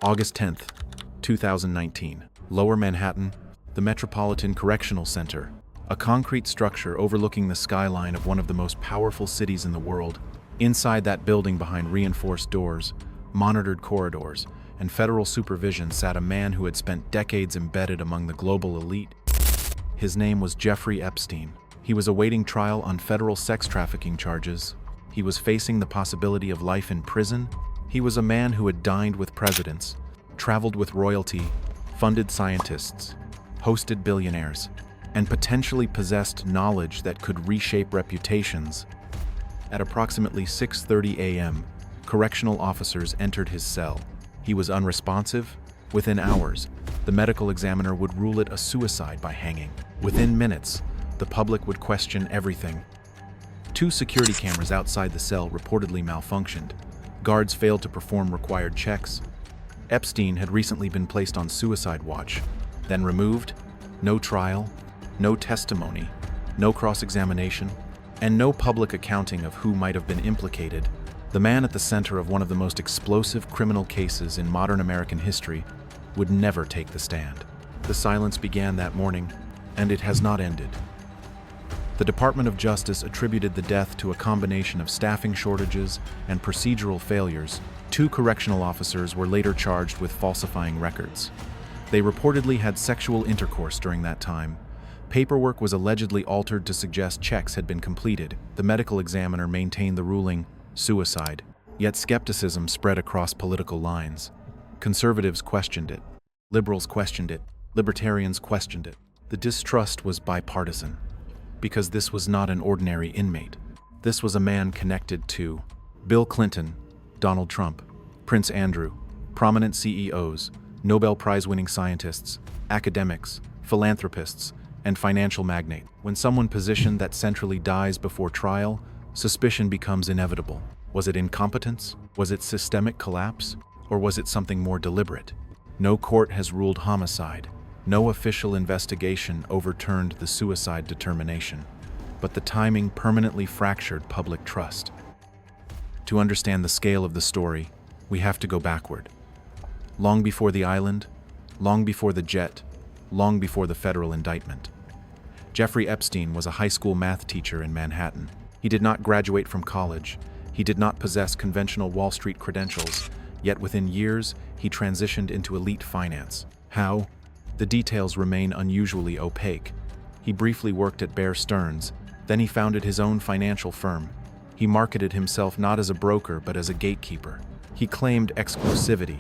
August 10th, 2019. Lower Manhattan, the Metropolitan Correctional Center, a concrete structure overlooking the skyline of one of the most powerful cities in the world. Inside that building, behind reinforced doors, monitored corridors, and federal supervision, sat a man who had spent decades embedded among the global elite. His name was Jeffrey Epstein. He was awaiting trial on federal sex trafficking charges. He was facing the possibility of life in prison. He was a man who had dined with presidents, traveled with royalty, funded scientists, hosted billionaires, and potentially possessed knowledge that could reshape reputations. At approximately 6:30 a.m., correctional officers entered his cell. He was unresponsive. Within hours, the medical examiner would rule it a suicide by hanging. Within minutes, the public would question everything. 2 security cameras outside the cell reportedly malfunctioned. Guards failed to perform required checks. Epstein had recently been placed on suicide watch, then removed. No trial, no testimony, no cross-examination, and no public accounting of who might have been implicated. The man at the center of one of the most explosive criminal cases in modern American history would never take the stand. The silence began that morning, and it has not ended. The Department of Justice attributed the death to a combination of staffing shortages and procedural failures. 2 correctional officers were later charged with falsifying records. They reportedly had sexual intercourse during that time. Paperwork was allegedly altered to suggest checks had been completed. The medical examiner maintained the ruling suicide, yet skepticism spread across political lines. Conservatives questioned it. Liberals questioned it. Libertarians questioned it. The distrust was bipartisan, because this was not an ordinary inmate. This was a man connected to Bill Clinton, Donald Trump, Prince Andrew, prominent CEOs, Nobel Prize-winning scientists, academics, philanthropists, and financial magnates. When someone positioned that centrally dies before trial, suspicion becomes inevitable. Was it incompetence? Was it systemic collapse? Or was it something more deliberate? No court has ruled homicide. No official investigation overturned the suicide determination, but the timing permanently fractured public trust. To understand the scale of the story, we have to go backward. Long before the island, long before the jet, long before the federal indictment. Jeffrey Epstein was a high school math teacher in Manhattan. He did not graduate from college. He did not possess conventional Wall Street credentials, yet within years, he transitioned into elite finance. How? The details remain unusually opaque. He briefly worked at Bear Stearns, then he founded his own financial firm. He marketed himself not as a broker but as a gatekeeper. He claimed exclusivity.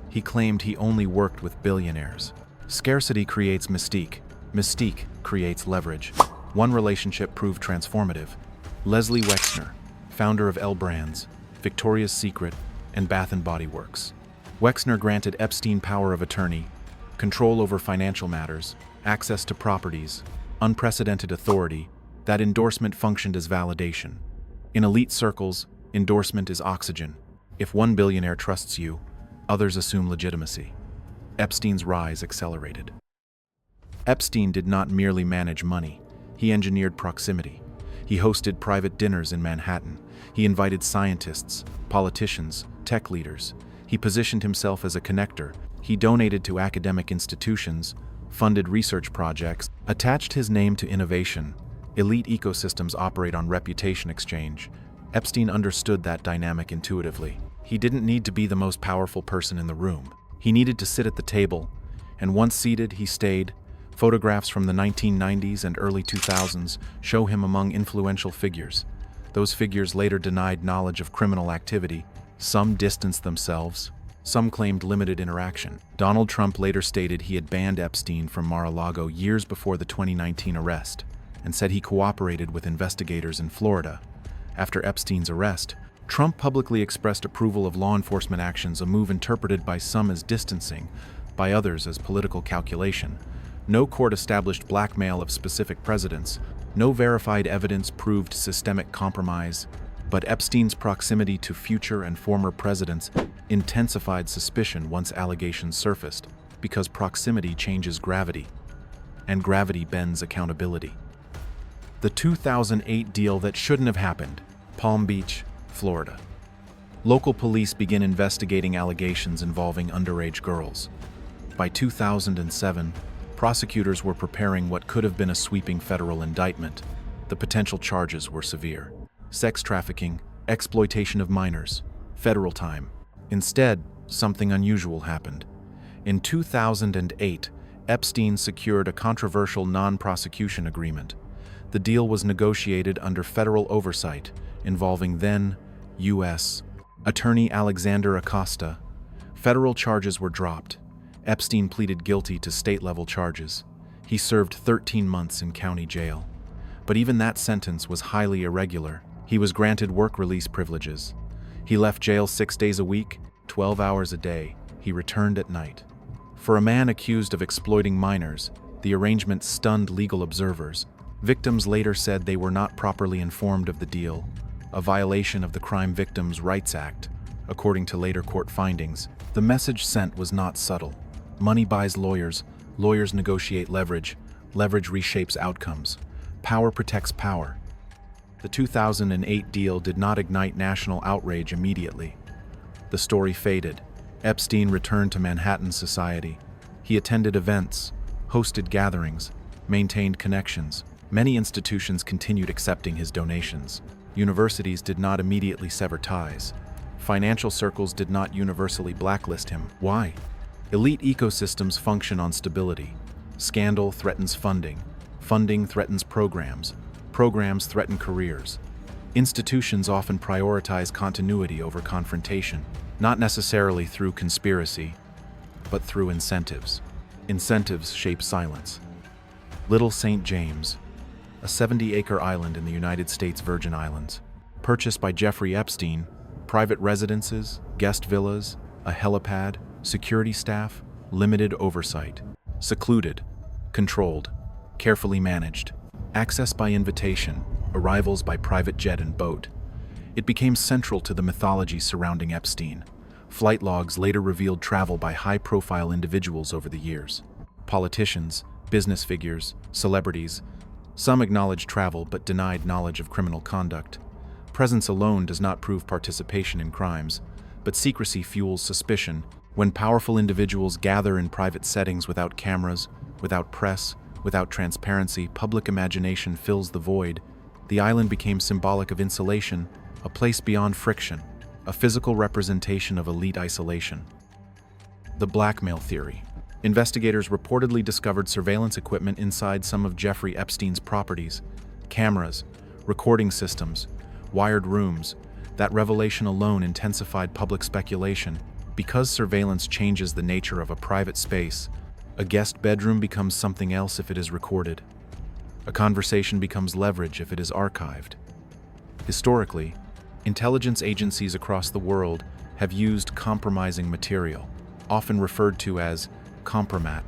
He claimed he only worked with billionaires. Scarcity creates mystique. Mystique creates leverage. One relationship proved transformative. Leslie Wexner, founder of L Brands, Victoria's Secret, and Bath & Body Works. Wexner granted Epstein power of attorney, control over financial matters, access to properties, unprecedented authority. That endorsement functioned as validation. In elite circles, endorsement is oxygen. If one billionaire trusts you, others assume legitimacy. Epstein's rise accelerated. Epstein did not merely manage money. He engineered proximity. He hosted private dinners in Manhattan. He invited scientists, politicians, tech leaders. He positioned himself as a connector. He donated to academic institutions, funded research projects, attached his name to innovation. Elite ecosystems operate on reputation exchange. Epstein understood that dynamic intuitively. He didn't need to be the most powerful person in the room. He needed to sit at the table, and once seated, he stayed. Photographs from the 1990s and early 2000s show him among influential figures. Those figures later denied knowledge of criminal activity. Some distanced themselves. Some claimed limited interaction. Donald Trump later stated he had banned Epstein from Mar-a-Lago years before the 2019 arrest, and said he cooperated with investigators in Florida. After Epstein's arrest, Trump publicly expressed approval of law enforcement actions, a move interpreted by some as distancing, by others as political calculation. No court established blackmail of specific presidents. No verified evidence proved systemic compromise. But Epstein's proximity to future and former presidents intensified suspicion once allegations surfaced, because proximity changes gravity, and gravity bends accountability. The 2008 deal that shouldn't have happened. Palm Beach, Florida. Local police begin investigating allegations involving underage girls. By 2007, prosecutors were preparing what could have been a sweeping federal indictment. The potential charges were severe: sex trafficking, exploitation of minors, federal time. Instead, something unusual happened. In 2008, Epstein secured a controversial non-prosecution agreement. The deal was negotiated under federal oversight, involving then U.S. Attorney Alexander Acosta. Federal charges were dropped. Epstein pleaded guilty to state-level charges. He served 13 months in county jail. But even that sentence was highly irregular. He was granted work release privileges. He left jail 6 days a week, 12 hours a day. He returned at night. For a man accused of exploiting minors, the arrangement stunned legal observers. Victims later said they were not properly informed of the deal, a violation of the Crime Victims' Rights Act. According to later court findings, the message sent was not subtle. Money buys lawyers, lawyers negotiate leverage, leverage reshapes outcomes. Power protects power. The 2008 deal did not ignite national outrage immediately. The story faded. Epstein returned to Manhattan society. He attended events, hosted gatherings, maintained connections. Many institutions continued accepting his donations. Universities did not immediately sever ties. Financial circles did not universally blacklist him. Why? Elite ecosystems function on stability. Scandal threatens funding. Funding threatens programs. Programs threaten careers. Institutions often prioritize continuity over confrontation, not necessarily through conspiracy, but through incentives. Incentives shape silence. Little St. James, a 70-acre island in the United States Virgin Islands, purchased by Jeffrey Epstein, private residences, guest villas, a helipad, security staff, limited oversight, secluded, controlled, carefully managed, access by invitation, arrivals by private jet and boat. It became central to the mythology surrounding Epstein. Flight logs later revealed travel by high-profile individuals over the years. Politicians, business figures, celebrities. Some acknowledged travel but denied knowledge of criminal conduct. Presence alone does not prove participation in crimes, but secrecy fuels suspicion. When powerful individuals gather in private settings without cameras, without press, without transparency, public imagination fills the void. The island became symbolic of insulation, a place beyond friction, a physical representation of elite isolation. The blackmail theory. Investigators reportedly discovered surveillance equipment inside some of Jeffrey Epstein's properties: cameras, recording systems, wired rooms. That revelation alone intensified public speculation. Because surveillance changes the nature of a private space, a guest bedroom becomes something else if it is recorded. A conversation becomes leverage if it is archived. Historically, intelligence agencies across the world have used compromising material, often referred to as compromat,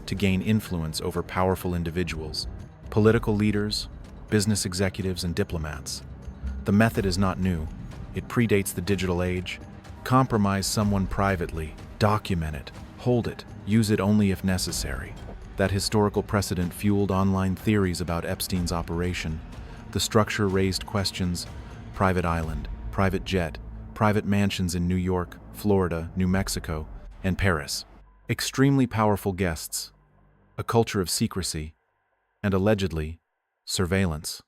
to gain influence over powerful individuals, political leaders, business executives, and diplomats. The method is not new. It predates the digital age. Compromise someone privately, document it, hold it, use it only if necessary. That historical precedent fueled online theories about Epstein's operation. The structure raised questions: private island, private jet, private mansions in New York, Florida, New Mexico, and Paris. Extremely powerful guests, a culture of secrecy, and allegedly, surveillance.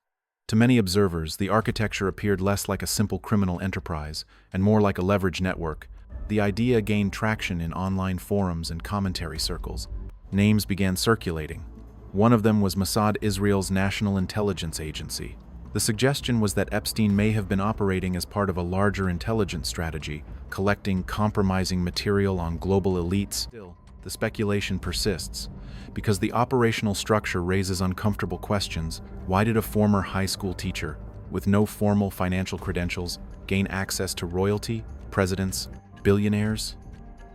To many observers, the architecture appeared less like a simple criminal enterprise and more like a leverage network. The idea gained traction in online forums and commentary circles. Names began circulating. One of them was Mossad, Israel's national intelligence agency. The suggestion was that Epstein may have been operating as part of a larger intelligence strategy, collecting compromising material on global elites. Still, the speculation persists. Because the operational structure raises uncomfortable questions. Why did a former high school teacher, with no formal financial credentials, gain access to royalty, presidents, billionaires,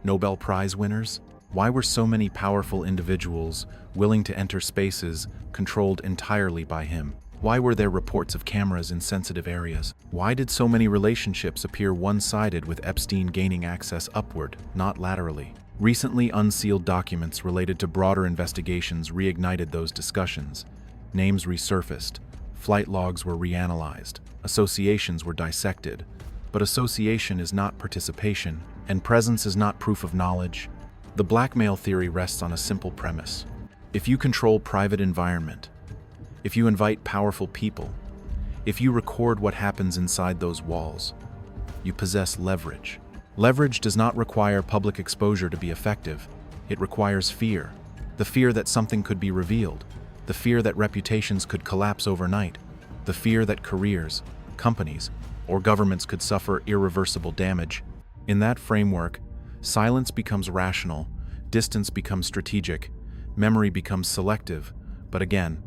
Nobel Prize winners? Why were so many powerful individuals willing to enter spaces controlled entirely by him? Why were there reports of cameras in sensitive areas? Why did so many relationships appear one-sided, with Epstein gaining access upward, not laterally? Recently unsealed documents related to broader investigations reignited those discussions. Names resurfaced, flight logs were reanalyzed, associations were dissected. But association is not participation, and presence is not proof of knowledge. The blackmail theory rests on a simple premise. If you control private environment, if you invite powerful people, if you record what happens inside those walls, you possess leverage. Leverage does not require public exposure to be effective. It requires fear. The fear that something could be revealed. The fear that reputations could collapse overnight. The fear that careers, companies, or governments could suffer irreversible damage. In that framework, silence becomes rational, distance becomes strategic, memory becomes selective. But again,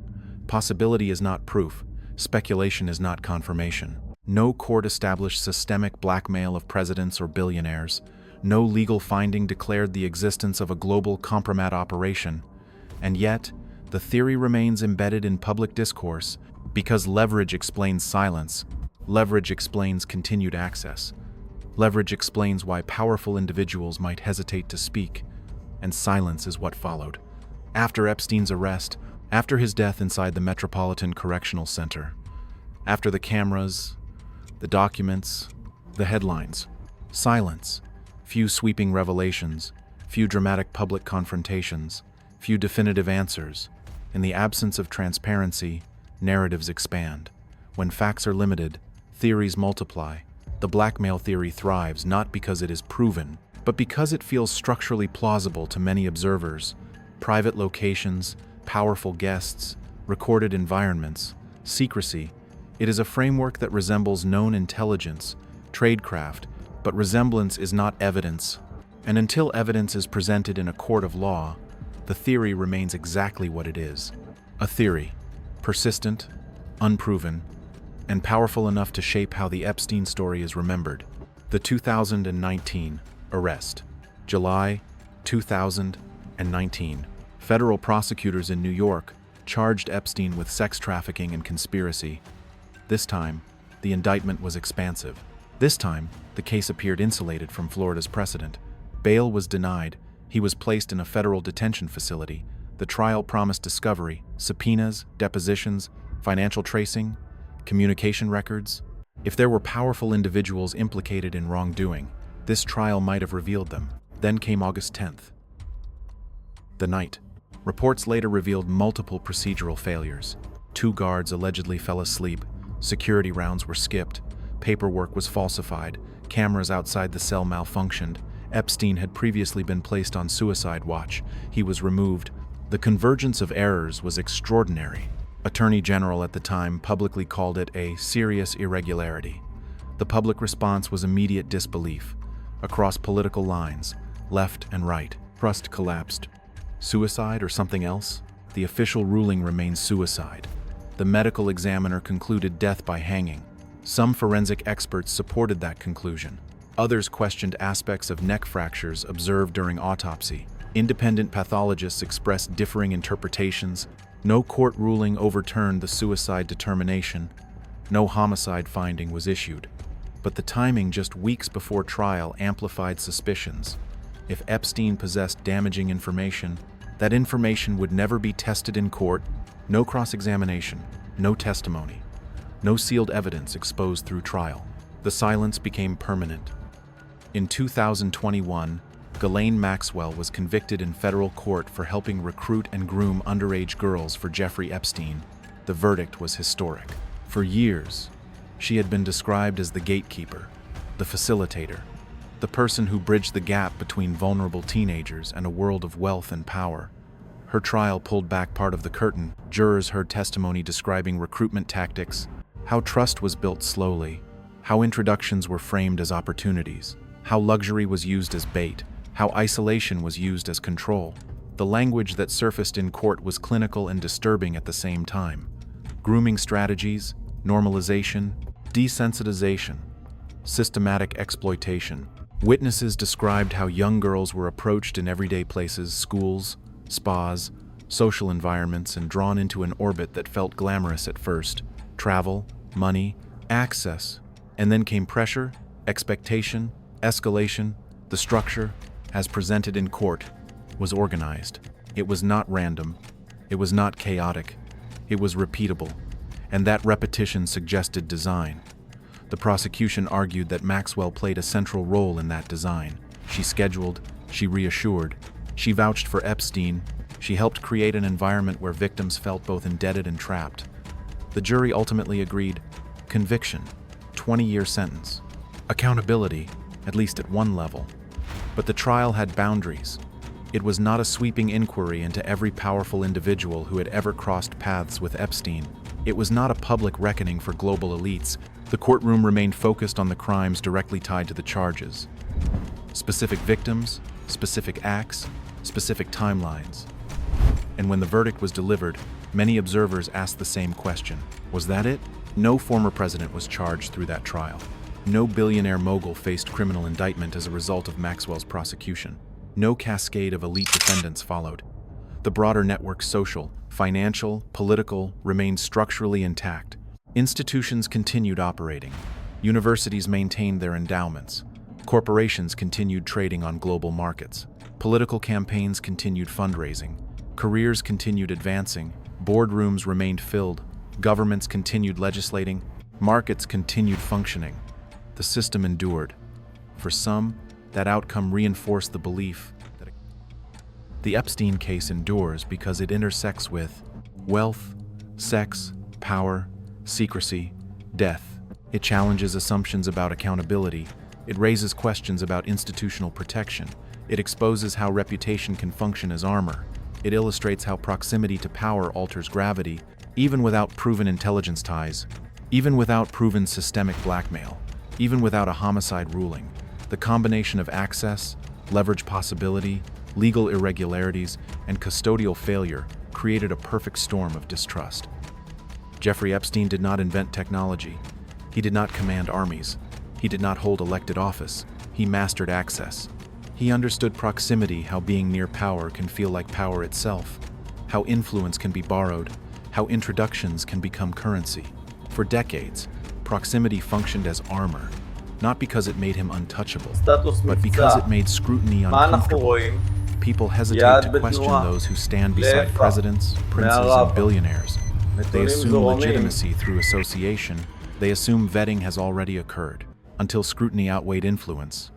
possibility is not proof. Speculation is not confirmation. No court established systemic blackmail of presidents or billionaires. No legal finding declared the existence of a global compromat operation. And yet, the theory remains embedded in public discourse because leverage explains silence. Leverage explains continued access. Leverage explains why powerful individuals might hesitate to speak, and silence is what followed. After Epstein's arrest, after his death inside the Metropolitan Correctional Center, after the cameras, the documents, the headlines, silence, few sweeping revelations, few dramatic public confrontations, few definitive answers. In the absence of transparency, narratives expand. When facts are limited, theories multiply. The blackmail theory thrives not because it is proven, but because it feels structurally plausible to many observers. Private locations, powerful guests, recorded environments, secrecy. It is a framework that resembles known intelligence, tradecraft, but resemblance is not evidence. And until evidence is presented in a court of law, the theory remains exactly what it is. A theory, persistent, unproven, and powerful enough to shape how the Epstein story is remembered. The 2019 arrest. July 2019. Federal prosecutors in New York charged Epstein with sex trafficking and conspiracy. This time, the indictment was expansive. This time, the case appeared insulated from Florida's precedent. Bail was denied. He was placed in a federal detention facility. The trial promised discovery, subpoenas, depositions, financial tracing, communication records. If there were powerful individuals implicated in wrongdoing, this trial might have revealed them. Then came August 10th. The night. Reports later revealed multiple procedural failures. 2 guards allegedly fell asleep. Security rounds were skipped. Paperwork was falsified. Cameras outside the cell malfunctioned. Epstein had previously been placed on suicide watch. He was removed. The convergence of errors was extraordinary. Attorney General at the time publicly called it a serious irregularity. The public response was immediate disbelief. Across political lines, left and right, trust collapsed. Suicide or something else? The official ruling remains suicide. The medical examiner concluded death by hanging. Some forensic experts supported that conclusion. Others questioned aspects of neck fractures observed during autopsy. Independent pathologists expressed differing interpretations. No court ruling overturned the suicide determination. No homicide finding was issued. But the timing just weeks before trial amplified suspicions. If Epstein possessed damaging information, that information would never be tested in court. No cross-examination, no testimony, no sealed evidence exposed through trial. The silence became permanent. In 2021, Ghislaine Maxwell was convicted in federal court for helping recruit and groom underage girls for Jeffrey Epstein. The verdict was historic. For years, she had been described as the gatekeeper, the facilitator, the person who bridged the gap between vulnerable teenagers and a world of wealth and power. Her trial pulled back part of the curtain. Jurors heard testimony describing recruitment tactics, how trust was built slowly, how introductions were framed as opportunities, how luxury was used as bait, how isolation was used as control. The language that surfaced in court was clinical and disturbing at the same time. Grooming strategies, normalization, desensitization, systematic exploitation. Witnesses described how young girls were approached in everyday places, schools, spas, social environments, and drawn into an orbit that felt glamorous at first. Travel, money, access. And then came pressure, expectation, escalation. The structure, as presented in court, was organized. It was not random. It was not chaotic. It was repeatable. And that repetition suggested design. The prosecution argued that Maxwell played a central role in that design. She scheduled, she reassured, she vouched for Epstein, she helped create an environment where victims felt both indebted and trapped. The jury ultimately agreed, conviction, 20-year sentence, accountability, at least at one level. But the trial had boundaries. It was not a sweeping inquiry into every powerful individual who had ever crossed paths with Epstein. It was not a public reckoning for global elites. The courtroom remained focused on the crimes directly tied to the charges. Specific victims, specific acts, specific timelines. And when the verdict was delivered, many observers asked the same question. Was that it? No former president was charged through that trial. No billionaire mogul faced criminal indictment as a result of Maxwell's prosecution. No cascade of elite defendants followed. The broader network's social, financial, political, remained structurally intact. Institutions continued operating. Universities maintained their endowments. Corporations continued trading on global markets. Political campaigns continued fundraising. Careers continued advancing. Boardrooms remained filled. Governments continued legislating. Markets continued functioning. The system endured. For some, that outcome reinforced the belief that the Epstein case endures because it intersects with wealth, sex, power, secrecy, death. It challenges assumptions about accountability. It raises questions about institutional protection. It exposes how reputation can function as armor. It illustrates how proximity to power alters gravity, even without proven intelligence ties, even without proven systemic blackmail, even without a homicide ruling. The combination of access, leverage possibility, legal irregularities, and custodial failure created a perfect storm of distrust. Jeffrey Epstein did not invent technology. He did not command armies. He did not hold elected office. He mastered access. He understood proximity, how being near power can feel like power itself, how influence can be borrowed, how introductions can become currency. For decades, proximity functioned as armor, not because it made him untouchable, but because it made scrutiny uncomfortable. People hesitate to question those who stand beside presidents, princes, and billionaires. They assume legitimacy through association. They assume vetting has already occurred, until scrutiny outweighed influence.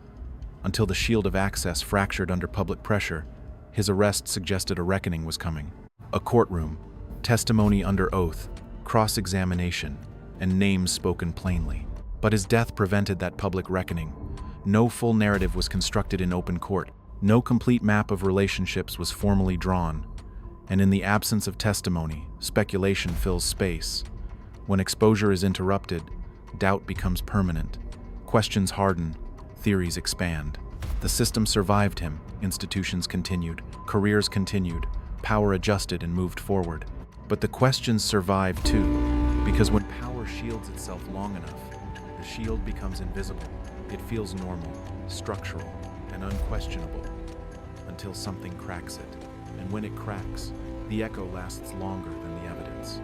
Until the shield of access fractured under public pressure, his arrest suggested a reckoning was coming. A courtroom, testimony under oath, cross-examination, and names spoken plainly. But his death prevented that public reckoning. No full narrative was constructed in open court. No complete map of relationships was formally drawn. And in the absence of testimony, speculation fills space. When exposure is interrupted, doubt becomes permanent. Questions harden, theories expand. The system survived him, institutions continued, careers continued, power adjusted and moved forward. But the questions survived too, because when power shields itself long enough, the shield becomes invisible. It feels normal, structural, and unquestionable, until something cracks it. And when it cracks, the echo lasts longer than the evidence.